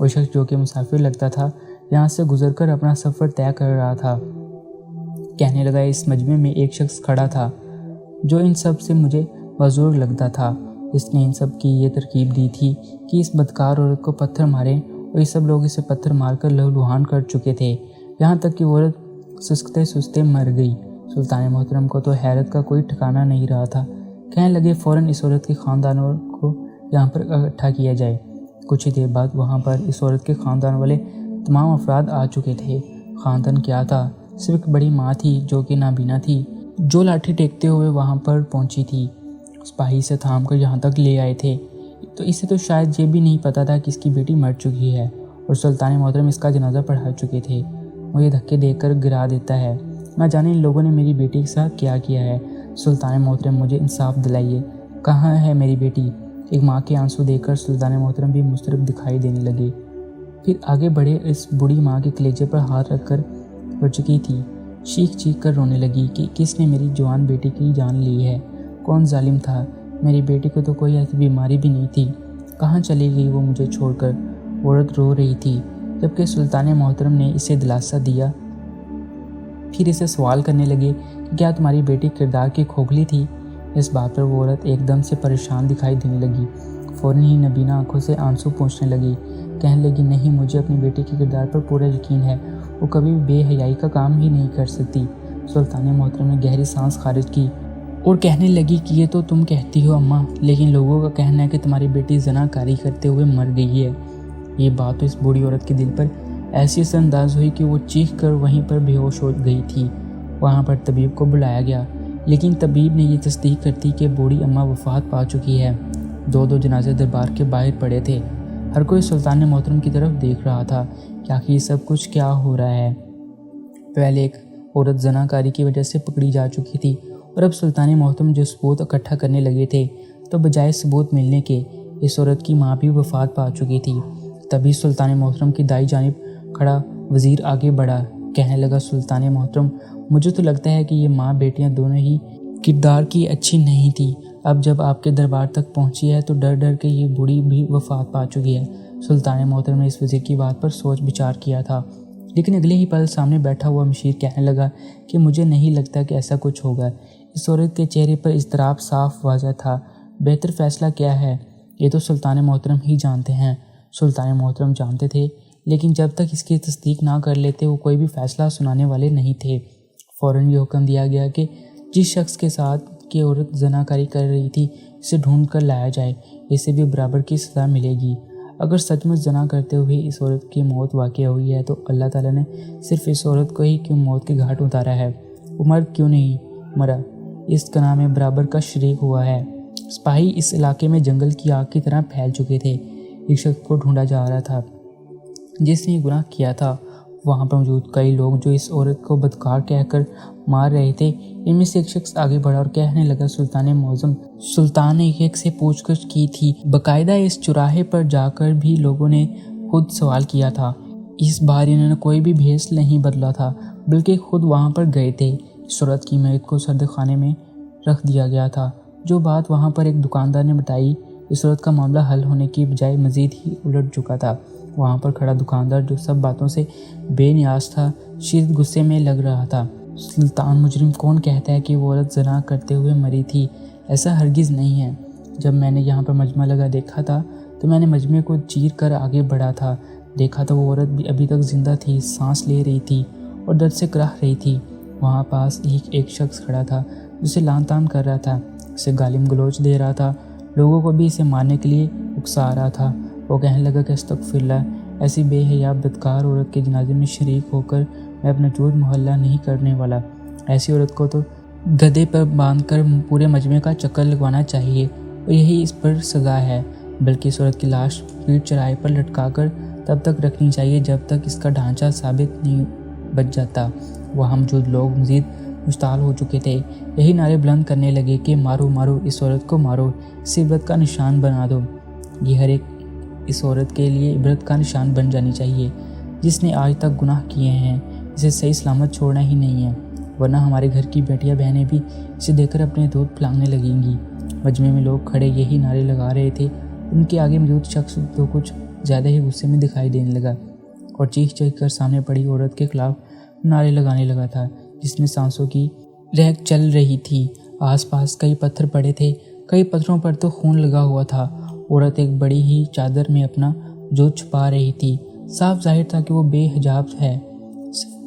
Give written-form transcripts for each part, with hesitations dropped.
وہ شخص جو کہ مسافر لگتا تھا یہاں سے گزر کر اپنا سفر طے کر رہا تھا۔ کہنے لگا اس مجمع میں ایک شخص کھڑا تھا جو ان سب سے مجھے بزرگ لگتا تھا۔ اس نے ان سب کی یہ ترکیب دی تھی کہ اس بدکار عورت کو پتھر ماریں، اور یہ سب لوگ اسے پتھر مار کر لہولہان کر چکے تھے، یہاں تک کہ وہ عورت سسکتے سستے مر گئی۔ سلطان محترم کو تو حیرت کا کوئی ٹھکانہ نہیں رہا تھا۔ کہنے لگے فوراً اس عورت کے خاندانوں کو یہاں پر اکٹھا کیا جائے۔ کچھ ہی دیر بعد وہاں پر اس عورت کے خاندان والے تمام افراد آ چکے تھے۔ خاندان کیا تھا؟ صرف ایک بڑی ماں تھی جو کہ نابینا تھی، جو لاٹھی ٹیکتے ہوئے وہاں پر پہنچی تھی۔ سپاہی سے تھام کر یہاں تک لے آئے تھے، تو اسے تو شاید یہ بھی نہیں پتا تھا کہ اس کی بیٹی مر چکی ہے، اور سلطان محترم اس کا جنازہ پڑھا چکے تھے۔ مجھے دھکے دے کر گرا دیتا ہے، نہ جانے ان لوگوں نے میری بیٹی کے ساتھ کیا کیا ہے۔ سلطان محترم مجھے انصاف دلائیے، کہاں ہے میری بیٹی؟ ایک ماں کے آنسو دیکھ کر سلطان محترم بھی مضطرب دکھائی دینے لگے۔ پھر آگے بڑھے، اس بوڑھی ماں کے کلیجے پر ہاتھ رکھ کر رو چکی تھی، چیخ چیخ کر رونے لگی کہ کس نے میری جوان بیٹی کی جان لی ہے؟ کون ظالم تھا؟ میری بیٹی کو تو کوئی ایسی بیماری بھی نہیں تھی، کہاں چلی گئی وہ مجھے چھوڑ کر؟ عورت رو رہی تھی، جبکہ سلطان محترم نے اسے دلاسا دیا۔ پھر اسے سوال کرنے لگے کہ کیا تمہاری بیٹی کردار کی کھوکھلی تھی؟ اس بات پر وہ عورت ایک دم سے پریشان دکھائی دینے لگی، فوراً ہی نبینا آنکھوں سے آنسو پہنچنے لگی۔ کہنے لگی نہیں، مجھے اپنی بیٹی کے کردار پر پورا یقین ہے، وہ کبھی بے حیائی کا کام ہی نہیں کر سکتی۔ سلطان محترم نے گہری سانس خارج کی اور کہنے لگی کہ یہ تو تم کہتی ہو اماں، لیکن لوگوں کا کہنا ہے کہ تمہاری بیٹی زنا کاری کرتے ہوئے مر گئی ہے۔ یہ بات تو اس بوڑھی عورت کے دل پر ایسی اثر انداز ہوئی کہ وہ چیخ کر وہیں پر بے ہوش ہو گئی تھی۔ وہاں پر طبیب کو بلایا گیا، لیکن طبیب نے یہ تصدیق کرتی کہ بوڑھی اماں وفات پا چکی ہے۔ دو جنازے دربار کے باہر پڑے تھے، ہر کوئی سلطان محترم کی طرف دیکھ رہا تھا کہ آخر یہ سب کچھ کیا ہو رہا ہے۔ پہلے ایک عورت زنا کاری کی وجہ سے پکڑی جا چکی تھی، اور اب سلطان محترم جو ثبوت اکٹھا کرنے لگے تھے، تو بجائے ثبوت ملنے کے اس عورت کی ماں بھی وفات پا چکی تھی۔ تبھی سلطان محترم کی دائیں جانب کھڑا وزیر آگے بڑھا، کہنے لگا سلطان محترم، مجھے تو لگتا ہے کہ یہ ماں بیٹیاں دونوں ہی کردار کی اچھی نہیں تھی۔ اب جب آپ کے دربار تک پہنچی ہے تو ڈر ڈر کے یہ بوڑھی بھی وفات پا چکی ہے۔ سلطان محترم نے اس وزیر کی بات پر سوچ بچار کیا تھا، لیکن اگلے ہی پل سامنے بیٹھا ہوا مشیر کہنے لگا کہ مجھے نہیں لگتا کہ ایسا کچھ ہوگا۔ اس عورت کے چہرے پر اضطراب صاف واضح تھا۔ بہتر فیصلہ کیا ہے یہ تو سلطان محترم ہی جانتے ہیں۔ سلطان محترم جانتے تھے، لیکن جب تک اس کی تصدیق نہ کر لیتے وہ کوئی بھی فیصلہ سنانے والے نہیں تھے۔ فوراً یہ حکم دیا گیا کہ جس شخص کے ساتھ کی عورت زنا کاری کر رہی تھی اسے ڈھونڈ کر لایا جائے، اسے بھی برابر کی سزا ملے گی۔ اگر سچ مچ زنا کرتے ہوئے اس عورت کی موت واقع ہوئی ہے تو اللہ تعالیٰ نے صرف اس عورت کو ہی کیوں موت کے گھاٹ اتارا ہے؟ وہ مرد کیوں نہیں مرا؟ اس گناہ میں برابر کا شریک ہوا ہے۔ سپاہی اس علاقے میں جنگل کی آگ کی طرح پھیل چکے تھے۔ ایک شخص کو ڈھونڈا جا رہا تھا جس نے یہ گناہ کیا تھا۔ وہاں پر موجود کئی لوگ جو اس عورت کو بدکار کہہ کر مار رہے تھے، ان میں سے ایک شخص آگے بڑھا اور کہنے لگا سلطان معظم، سلطان نے ایک سے پوچھ گچھ کی تھی، باقاعدہ اس چوراہے پر جا کر بھی لوگوں نے خود سوال کیا تھا۔ اس بار انہوں نے کوئی بھی بھیس نہیں بدلا تھا، بلکہ خود وہاں پر گئے تھے۔ اس عورت کی میت کو سرد خانے میں رکھ دیا گیا تھا۔ جو بات وہاں پر ایک دکاندار نے بتائی، اس عورت کا معاملہ حل ہونے کی بجائے مزید ہی الٹ چکا تھا۔ وہاں پر کھڑا دکاندار جو سب باتوں سے بے نیاز تھا، شدید غصے میں لگ رہا تھا۔ سلطان مجرم کون کہتا ہے کہ وہ عورت زنا کرتے ہوئے مری تھی؟ ایسا ہرگز نہیں ہے۔ جب میں نے یہاں پر مجمع لگا دیکھا تھا تو میں نے مجمع کو چیر کر آگے بڑھا تھا، دیکھا تو وہ عورت بھی ابھی تک زندہ تھی، سانس لے رہی تھی اور درد سے کراہ رہی تھی۔ وہاں پاس ایک شخص کھڑا تھا جسے لان تان کر رہا تھا، اسے گالم گلوچ دے رہا تھا، لوگوں کو بھی اسے مارنے کے لیے اکسا رہا تھا۔ وہ کہنے لگا کہ استغفراللہ، ایسی بے حیا بدکار عورت کے جنازے میں شریک ہو کر میں اپنا جھوٹ محلہ نہیں کرنے والا۔ ایسی عورت کو تو گدھے پر باندھ کر پورے مجمع کا چکر لگوانا چاہیے، اور یہی اس پر سزا ہے۔ بلکہ اس عورت کی لاش پیٹ چراہے پر لٹکا کر تب تک رکھنی چاہیے جب تک اس کا ڈھانچہ ثابت نہیں بچ جاتا۔ وہاں موجود لوگ مزید مشتعل ہو چکے تھے، یہی نعرے بلند کرنے لگے کہ مارو مارو، اس عورت کو مارو، اسے عبرت کا نشان بنا دو۔ یہ ہر ایک اس عورت کے لیے عبرت کا نشان بن جانی چاہیے جس نے آج تک گناہ کیے ہیں، اسے صحیح سلامت چھوڑنا ہی نہیں ہے، ورنہ ہمارے گھر کی بیٹیاں بہنیں بھی اسے دیکھ کر اپنے دودھ پھلانگنے لگیں گی۔ مجمع میں لوگ کھڑے یہی نعرے لگا رہے تھے۔ ان کے آگے موجود شخص تو کچھ زیادہ ہی غصے میں دکھائی دینے لگا اور چیخ چیخ کر سامنے پڑی عورت کے خلاف نعرے لگانے لگا تھا، جس میں سانسوں کی رہک چل رہی تھی۔ آس پاس کئی پتھر پڑے تھے، کئی پتھروں پر تو خون لگا ہوا تھا۔ عورت ایک بڑی ہی چادر میں اپنا وجود چھپا رہی تھی۔ صاف ظاہر تھا کہ وہ بے حجاب ہے،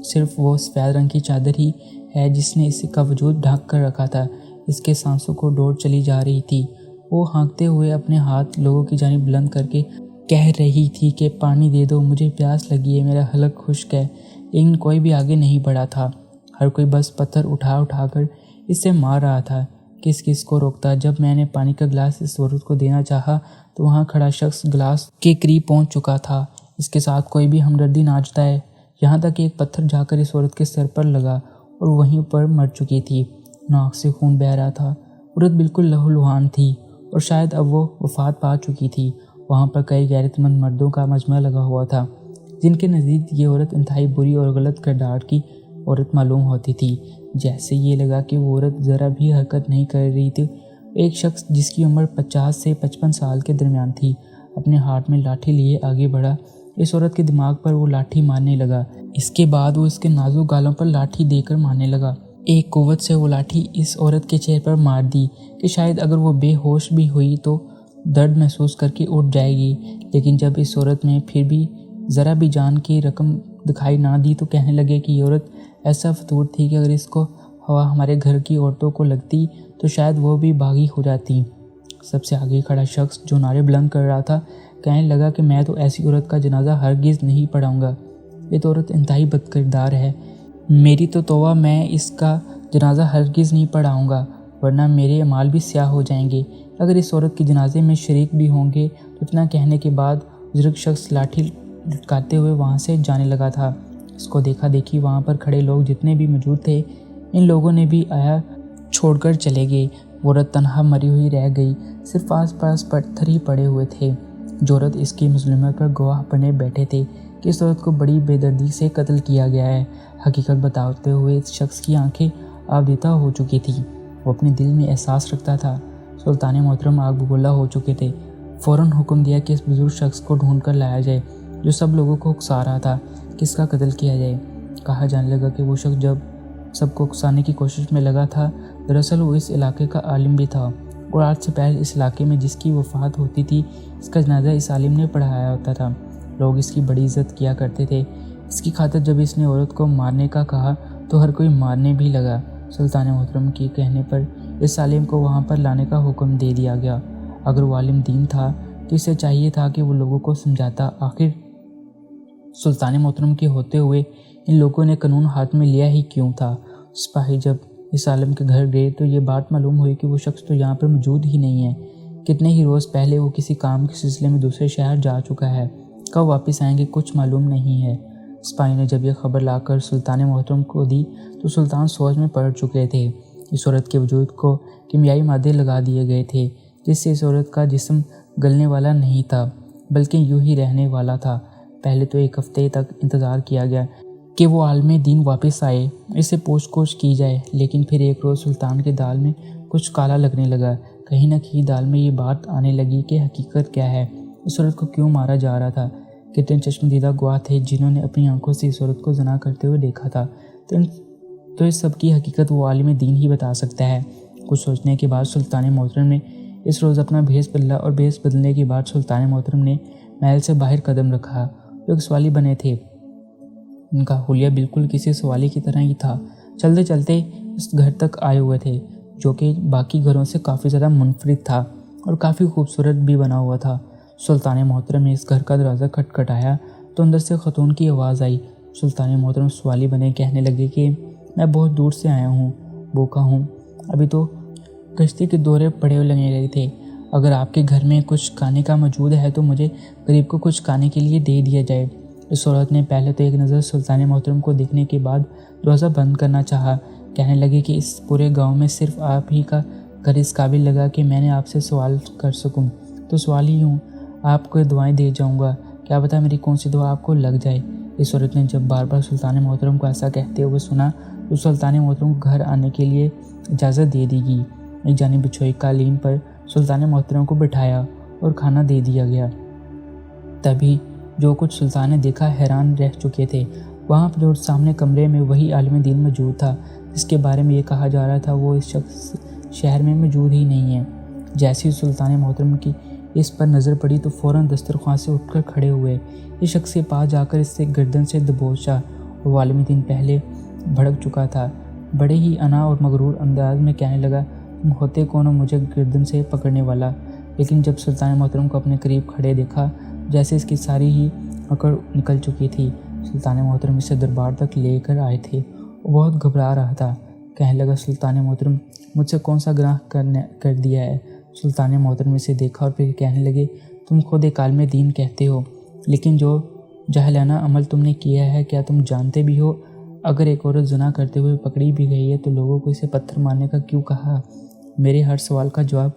صرف وہ سفید رنگ کی چادر ہی ہے جس نے اس کا وجود ڈھک کر رکھا تھا۔ اس کے سانسوں کو ڈور چلی جا رہی تھی۔ وہ ہانکتے ہوئے اپنے ہاتھ لوگوں کی جانب بلند کر کے کہہ رہی تھی کہ پانی دے دو، مجھے پیاس لگی ہے، میرا حلق خشک ہے۔ لیکن کوئی بھی آگے نہیں بڑھا تھا، ہر کوئی بس پتھر اٹھا اٹھا کر اس سے مار رہا تھا۔ کس کو روکتا؟ جب میں نے پانی کا گلاس اس عورت کو دینا چاہا تو وہاں کھڑا شخص گلاس کے قریب پہنچ چکا تھا۔ اس کے ساتھ کوئی بھی ہمدردی نہ جتائے، یہاں تک کہ ایک پتھر جا کر اس عورت کے سر پر لگا اور وہیں پر مر چکی تھی۔ ناک سے خون بہہ رہا تھا۔ عورت بالکل لہولہان تھی اور شاید اب وہ وفات پا چکی تھی۔ وہاں پر کئی غیرت مند مردوں کا مجمع لگا ہوا تھا، جن کے نزدیک یہ عورت انتہائی بری اور غلط کردار کی عورت معلوم ہوتی تھی۔ جیسے یہ لگا کہ وہ عورت ذرا بھی حرکت نہیں کر رہی تھی۔ ایک شخص جس کی عمر 50 سے 55 سال کے درمیان تھی، اپنے ہاتھ میں لاٹھی لیے آگے بڑھا۔ اس عورت کے دماغ پر وہ لاٹھی مارنے لگا۔ اس کے بعد وہ اس کے نازک گالوں پر لاٹھی دے کر مارنے لگا۔ ایک قوت سے وہ لاٹھی اس عورت کے چہرے پر مار دی کہ شاید اگر وہ بے ہوش بھی ہوئی تو درد محسوس کر کے اٹھ جائے گی۔ لیکن جب اس عورت میں پھر بھی ذرا بھی جان کی رقم دکھائی نہ دی تو کہنے لگے کہ یہ عورت ایسا فطور تھی کہ اگر اس کو ہوا ہمارے گھر کی عورتوں کو لگتی تو شاید وہ بھی باغی ہو جاتی۔ سب سے آگے کھڑا شخص جو نعرے بلند کر رہا تھا کہنے لگا کہ میں تو ایسی عورت کا جنازہ ہرگز نہیں پڑھاؤں گا۔ یہ تو عورت انتہائی بد کردار ہے، میری تو توبہ، میں اس کا جنازہ ہرگز نہیں پڑھاؤں گا، ورنہ میرے اعمال بھی سیاہ ہو جائیں گے۔ اگر اس عورت کے جنازے میں شریک بھی ہوں گے تو اتنا کہنے کے بعد بزرگ شخص لاٹھی لٹکاتے ہوئے وہاں سے جانے لگا تھا۔ اس کو دیکھا دیکھی وہاں پر کھڑے لوگ جتنے بھی موجود تھے، ان لوگوں نے بھی آیا چھوڑ کر چلے گئے۔ وہ عورت تنہا مری ہوئی رہ گئی، صرف آس پاس پتھر ہی پڑے ہوئے تھے۔ جو عورت اس کی مظلومیت پر گواہ بنے بیٹھے تھے کہ اس عورت کو بڑی بے دردی سے قتل کیا گیا ہے۔ حقیقت بتاتے ہوئے اس شخص کی آنکھیں آبدیدہ ہو چکی تھیں۔ وہ اپنے دل میں احساس رکھتا تھا سلطان محترم آگ بگولا ہو چکے تھے۔ فوراً حکم دیا کہ اس بزرگ شخص کو ڈھونڈ کر لایا جائے جو سب لوگوں کو اکسا رہا تھا کہ اس کا قتل کیا جائے۔ کہا جانے لگا کہ وہ شخص جب سب کو اکسانے کی کوشش میں لگا تھا، دراصل وہ اس علاقے کا عالم بھی تھا، اور آج سے پہلے اس علاقے میں جس کی وفات ہوتی تھی اس کا جنازہ اس عالم نے پڑھایا ہوتا تھا۔ لوگ اس کی بڑی عزت کیا کرتے تھے۔ اس کی خاطر جب اس نے عورت کو مارنے کا کہا تو ہر کوئی مارنے بھی لگا۔ سلطان محترم کے کہنے پر اس عالم کو وہاں پر لانے کا حکم دے دیا گیا۔ اگر وہ عالم دین تھا تو اسے چاہیے تھا کہ وہ لوگوں کو سمجھاتا۔ آخر سلطان محترم کے ہوتے ہوئے ان لوگوں نے قانون ہاتھ میں لیا ہی کیوں تھا؟ سپاہی جب اس عالم کے گھر گئے تو یہ بات معلوم ہوئی کہ وہ شخص تو یہاں پر موجود ہی نہیں ہے۔ کتنے ہی روز پہلے وہ کسی کام کے سلسلے میں دوسرے شہر جا چکا ہے، کب واپس آئیں گے کچھ معلوم نہیں ہے۔ سپاہی نے جب یہ خبر لا کر سلطان محترم کو دی تو سلطان سوچ میں پڑ چکے تھے۔ اس عورت کے وجود کو کیمیائی مادے لگا دیے گئے تھے جس سے اس عورت کا جسم گلنے والا نہیں تھا بلکہ یوں ہی رہنے والا تھا۔ پہلے تو ایک ہفتے تک انتظار کیا گیا کہ وہ عالم دین واپس آئے، اسے پوچھ گچھ کی جائے، لیکن پھر ایک روز سلطان کے دال میں کچھ کالا لگنے لگا۔ کہیں نہ کہیں دال میں یہ بات آنے لگی کہ حقیقت کیا ہے، اس عورت کو کیوں مارا جا رہا تھا۔ کتنے چشمدیدہ گواہ تھے جنہوں نے اپنی آنکھوں سے اس عورت کو زنا کرتے ہوئے دیکھا تھا، تو اس سب کی حقیقت وہ عالم دین ہی بتا سکتا ہے۔ کچھ سوچنے کے بعد سلطان محترم نے اس روز اپنا بھیس بدلا، اور بھیس بدلنے کے بعد سلطان محترم نے محل سے باہر قدم رکھا۔ وہ ایک سوالی بنے تھے، ان کا حلیہ بالکل کسی سوالی کی طرح ہی تھا۔ چلتے چلتے اس گھر تک آئے ہوئے تھے جو کہ باقی گھروں سے کافی زیادہ منفرد تھا اور کافی خوبصورت بھی بنا ہوا تھا۔ سلطان محترم نے اس گھر کا دروازہ کھٹکھٹایا تو اندر سے خاتون کی آواز آئی۔ سلطان محترم سوالی بنے کہنے لگے کہ میں بہت دور سے آیا ہوں، بھوکا ہوں، ابھی تو کشتی کے دورے پڑے ہوئے لگنے رہے تھے۔ اگر آپ کے گھر میں کچھ کھانے کا موجود ہے تو مجھے غریب کو کچھ کھانے کے لیے دے دیا جائے۔ اس عورت نے پہلے تو ایک نظر سلطان محترم کو دیکھنے کے بعد دروازہ بند کرنا چاہا۔ کہنے لگے کہ اس پورے گاؤں میں صرف آپ ہی کا گھر اس قابل لگا کہ میں نے آپ سے سوال کر سکوں، تو سوال ہی ہوں، آپ کو دعائیں دے جاؤں گا، کیا پتہ میری کون سی دعا آپ کو لگ جائے۔ اس عورت نے جب بار بار سلطان محترم کو ایسا کہتے ہوئے سنا تو سلطان محترم کو گھر آنے کے لیے اجازت دے دی گئی۔ ایک جانب بچھوئی قالین پر سلطان محترم کو بٹھایا اور کھانا دے دیا گیا۔ تبھی جو کچھ سلطان نے دیکھا حیران رہ چکے تھے۔ وہاں پر اور سامنے کمرے میں وہی عالم دین موجود تھا جس کے بارے میں یہ کہا جا رہا تھا وہ اس شخص شہر میں موجود ہی نہیں ہے۔ جیسے ہی سلطان محترم کی اس پر نظر پڑی تو فوراً دسترخوان سے اٹھ کر کھڑے ہوئے۔ اس شخص کے پاس جا کر اس سے گردن سے دبوچا اور عالم دین پہلے بھڑک چکا تھا۔ بڑے ہی انا اور مغرور انداز میں کہنے لگا، تم ہوتے کون ہو مجھے گردن سے پکڑنے والا؟ لیکن جب سلطان محترم کو اپنے قریب کھڑے دیکھا جیسے اس کی ساری ہی اکڑ نکل چکی تھی۔ سلطان محترم اسے دربار تک لے کر آئے تھے۔ وہ بہت گھبرا رہا تھا۔ کہنے لگا، سلطان محترم مجھ سے کون سا گناہ کر دیا ہے؟ سلطان محترم اسے دیکھا اور پھر کہنے لگے، تم خود ایک عالم دین کہتے ہو، لیکن جو جاہلانہ عمل تم نے کیا ہے کیا تم جانتے بھی ہو؟ اگر ایک عورت زنا کرتے ہوئے پکڑی بھی گئی ہے تو لوگوں کو اسے پتھر مارنے کا کیوں کہا؟ میرے ہر سوال کا جواب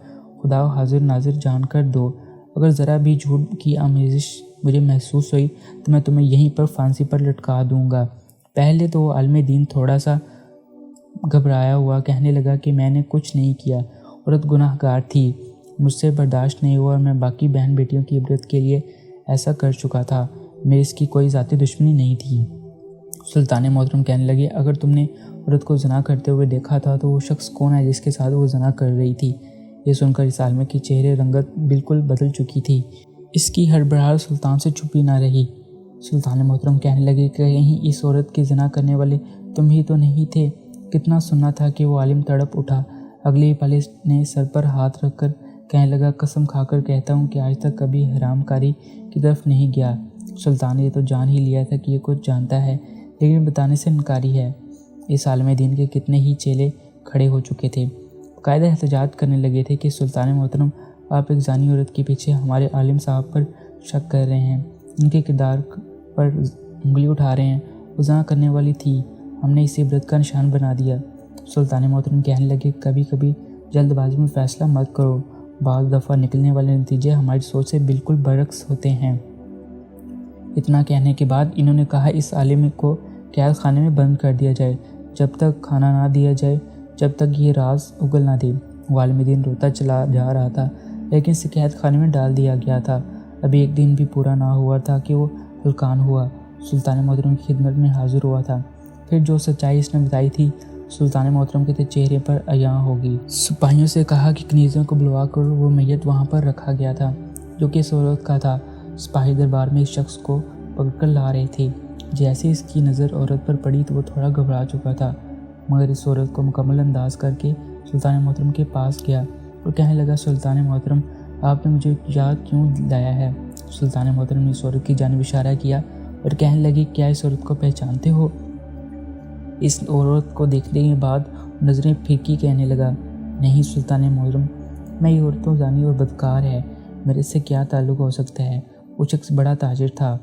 خدا و حاضر ناظر جان کر دو۔ اگر ذرا بھی جھوٹ کی آمیزش مجھے محسوس ہوئی تو میں تمہیں یہیں پر پھانسی پر لٹکا دوں گا۔ پہلے تو وہ عالم دین تھوڑا سا گھبرایا ہوا کہنے لگا کہ میں نے کچھ نہیں کیا، عورت گناہ گار تھی، مجھ سے برداشت نہیں ہوا اور میں باقی بہن بیٹیوں کی عبرت کے لیے ایسا کر چکا تھا، میری اس کی کوئی ذاتی دشمنی نہیں تھی۔ سلطان محترم کہنے لگے، اگر تم نے عورت کو زنا کرتے ہوئے دیکھا تھا تو وہ شخص کون ہے جس کے ساتھ وہ زنا کر رہی تھی؟ یہ سن کر اس عالمہ کی چہرے رنگت بالکل بدل چکی تھی۔ اس کی ہڑبڑاہٹ سلطان سے چھپی نہ رہی۔ سلطان محترم کہنے لگے کہ کہیں اس عورت کے زنا کرنے والے تم ہی تو نہیں تھے؟ کتنا سننا تھا کہ وہ عالم تڑپ اٹھا۔ اگلے ہی پل اس نے سر پر ہاتھ رکھ کر کہنے لگا، قسم کھا کر کہتا ہوں کہ آج تک کبھی حرام کاری کی طرف نہیں گیا۔ سلطان نے تو جان ہی لیا تھا کہ یہ کچھ جانتا ہے لیکن بتانے سے انکاری ہے۔ اس عالم دین کے کتنے ہی چیلے کھڑے ہو چکے تھے، باقاعدہ احتجاج کرنے لگے تھے کہ سلطان محترم آپ ایک زانی عورت کے پیچھے ہمارے عالم صاحب پر شک کر رہے ہیں، ان کے کردار پر انگلی اٹھا رہے ہیں، وہ زنا کرنے والی تھی، ہم نے اسے عبرت کا نشان بنا دیا۔ سلطان محترم کہنے لگے، کبھی کبھی جلد بازی میں فیصلہ مت کرو، بعض دفعہ نکلنے والے نتیجے ہماری سوچ سے بالکل برعکس ہوتے ہیں۔ اتنا کہنے کے بعد انہوں نے کہا، اس عالم کو قید خانے میں بند کر دیا جائے، جب تک کھانا نہ دیا جائے، جب تک یہ راز اگل نہ دے۔ وہ عالم دین روتا چلا جا رہا تھا لیکن اسے قید خانے میں ڈال دیا گیا تھا۔ ابھی ایک دن بھی پورا نہ ہوا تھا کہ وہ ہلکان ہوا، سلطان محترم کی خدمت میں حاضر ہوا تھا۔ پھر جو سچائی اس نے بتائی تھی سلطان محترم کے چہرے پر عیاں ہوگی۔ سپاہیوں سے کہا کہ کنیزوں کو بلوا کر وہ میت وہاں پر رکھا گیا تھا جو کہ اس عورت کا تھا۔ سپاہی دربار میں اس شخص کو پکڑ کر لا رہے تھے۔ جیسے اس کی نظر عورت پر پڑی تو وہ تھوڑا گھبرا چکا تھا، مگر اس عورت کو مکمل انداز کر کے سلطان محترم کے پاس گیا اور کہنے لگا، سلطان محترم آپ نے مجھے یاد کیوں لایا ہے؟ سلطان محترم نے اس عورت کی جانب اشارہ کیا اور کہنے لگے، کیا اس عورت کو پہچانتے ہو؟ اس عورت کو دیکھنے کے بعد نظریں پھرکی کہنے لگا، نہیں سلطان محترم، میں یہ عورت تو زانی اور بدکار ہے، میرے سے کیا تعلق ہو سکتا ہے؟ وہ شخص بڑا تاجر تھا،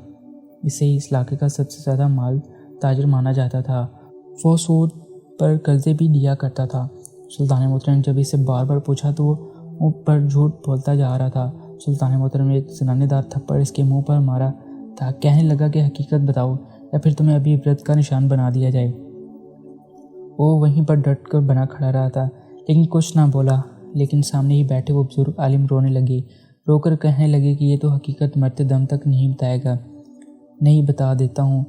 اسے اس علاقے کا سب سے زیادہ مال تاجر مانا جاتا تھا، وہ سود پر قرضے بھی دیا کرتا تھا۔ سلطان محترم نے جب اسے بار بار پوچھا تو وہ پر جھوٹ بولتا جا رہا تھا۔ سلطان محترم نے ایک زنانے دار تھپڑ اس کے منہ پر مارا تھا، کہنے لگا کہ حقیقت بتاؤ یا پھر تمہیں ابھی عبرت کا نشان بنا دیا جائے۔ وہ وہیں پر ڈٹ کر بنا کھڑا رہا تھا لیکن کچھ نہ بولا، لیکن سامنے ہی بیٹھے وہ بزرگ عالم رونے لگے، رو کر کہنے لگے کہ یہ تو حقیقت مرتے دم تک نہیں بتائے گا۔ نہیں بتا دیتا ہوں،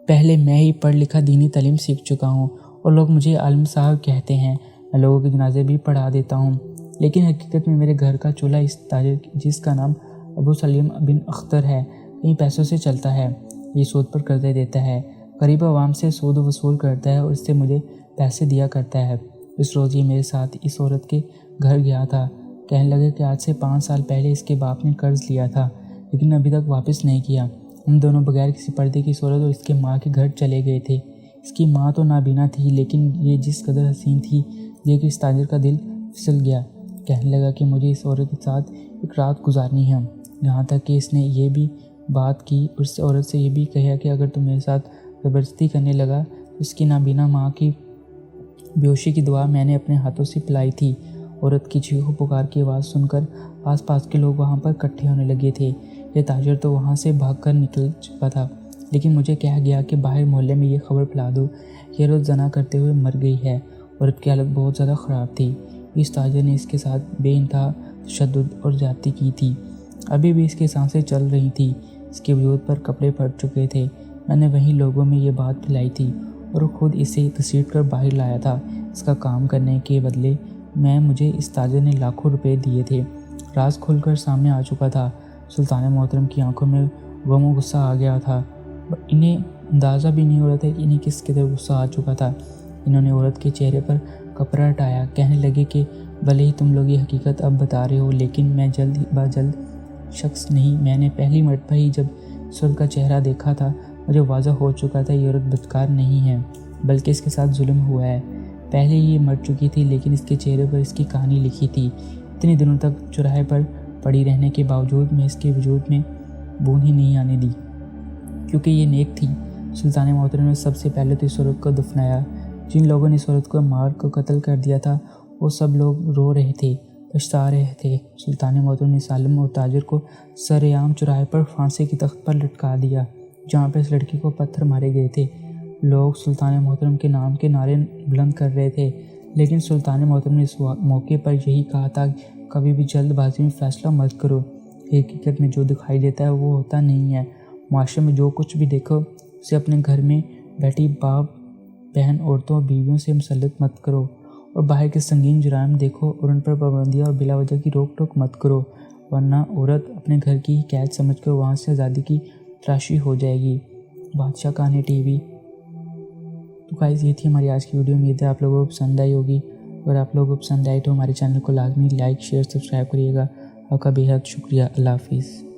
پہلے میں ہی پڑھ لکھا دینی تعلیم سیکھ چکا ہوں اور لوگ مجھے عالم صاحب کہتے ہیں، میں لوگوں کے جنازے بھی پڑھا دیتا ہوں، لیکن حقیقت میں میرے گھر کا چولہا اس تاجر جس کا نام ابو سلیم بن اختر ہے کئی پیسوں سے چلتا ہے، یہ سود پر قرضے دیتا ہے، غریب عوام سے سود وصول کرتا ہے اور اس سے مجھے پیسے دیا کرتا ہے۔ اس روز یہ میرے ساتھ اس عورت کے گھر گیا تھا، کہنے لگے کہ آج سے 5 سال پہلے اس کے باپ نے قرض لیا تھا لیکن ابھی تک واپس نہیں کیا۔ ہم دونوں بغیر کسی پردے کی اس عورت اور اس کے ماں کے گھر چلے گئے تھے۔ اس کی ماں تو نابینا تھی لیکن یہ جس قدر حسین تھی دیکھ اس تاجر کا دل پھسل گیا۔ کہنے لگا کہ مجھے اس عورت کے ساتھ ایک رات گزارنی ہے، یہاں تک کہ اس نے یہ بھی بات کی اور اس عورت سے یہ بھی کہا کہ اگر تم میرے ساتھ زبردستی کرنے لگا تو اس کی نابینا ماں کی بیہوشی کی دعا میں نے اپنے ہاتھوں سے پلائی تھی۔ عورت کی چیخو پکار کی آواز سن کر آس پاس کے لوگ وہاں پر اکٹھے ہونے لگے تھے۔ یہ تاجر تو وہاں سے بھاگ کر نکل چکا تھا لیکن مجھے کہا گیا کہ باہر محلے میں یہ خبر پھیلا دو، یہ عورت زنا کرتے ہوئے مر گئی ہے۔ عورت کی حالت بہت زیادہ خراب تھی، اس تاجر نے اس کے ساتھ بے انتہا تشدد اور زیادتی کی تھی، ابھی بھی اس کی سانسیں چل رہی تھیں۔ اس کے وجود پر کپڑے پھٹ چکے تھے۔ میں نے وہیں لوگوں میں یہ بات پھیلائی تھی اور خود اسے گھسیٹ کر باہر لایا تھا۔ اس کا کام کرنے کے بدلے مجھے اس تاجر نے لاکھوں روپے دیے تھے۔ راز کھل کر سامنے آ چکا تھا۔ سلطان محترم کی آنکھوں میں غم و غصہ آ گیا تھا۔ انہیں اندازہ بھی نہیں ہو رہا تھا کہ انہیں کس قدر غصہ آ چکا تھا۔ انہوں نے عورت کے چہرے پر کپڑا ہٹایا، کہنے لگے کہ بھلے ہی تم لوگ یہ حقیقت اب بتا رہے ہو، لیکن میں جلد شخص نہیں۔ میں نے پہلی مرتبہ ہی جب اس عورت کا چہرہ دیکھا تھا، مجھے واضح ہو چکا تھا یہ عورت بدکار نہیں ہے، بلکہ اس کے ساتھ ظلم ہوا ہے۔ پہلے یہ مر چکی تھی، لیکن اس کے چہرے پر اس کی کہانی لکھی تھی۔ اتنے دنوں تک چوراہے پر پڑی رہنے کے باوجود میں اس کے وجود میں بون ہی نہیں آنے دی، کیونکہ یہ نیک تھی۔ سلطان محترم نے سب سے پہلے تو اس عورت کو دفنایا۔ جن لوگوں نے اس عورت کو مار کر قتل کر دیا تھا، وہ سب لوگ رو رہے تھے، پچھتا رہے تھے۔ سلطان محترم نے سالم اور تاجر کو سرِ عام چوراہے پر پھانسی کی تخت پر لٹکا دیا، جہاں پر اس لڑکی کو پتھر مارے گئے تھے۔ لوگ سلطان محترم کے نام کے نعرے بلند کر رہے تھے، لیکن سلطان محترم نے اس موقع پر یہی کہا تھا کہ کبھی بھی جلد بازی میں فیصلہ مت کرو۔ حقیقت میں جو دکھائی دیتا ہے وہ ہوتا نہیں ہے۔ معاشرے میں جو کچھ بھی دیکھو اسے اپنے گھر میں بیٹھی باپ، بہن، عورتوں اور بیویوں سے مسلط مت کرو، اور باہر کے سنگین جرائم دیکھو اور ان پر پابندیاں اور بلا وجہ کی روک ٹوک مت کرو، ورنہ عورت اپنے گھر کی ہی قید سمجھ کر وہاں سے آزادی کی تلاشی ہو جائے گی۔ بادشاہ کہانی ٹی وی۔ تو گائز یہ تھی ہماری آج کی ویڈیو۔ امید ہے آپ لوگوں کو پسند آئی ہوگی۔ اگر آپ لوگوں کو پسند آئی تو ہمارے چینل کو لازمی لائک، شیئر، سبسکرائب کریے گا۔ آپ کا بے حد شکریہ۔ اللہ حافظ۔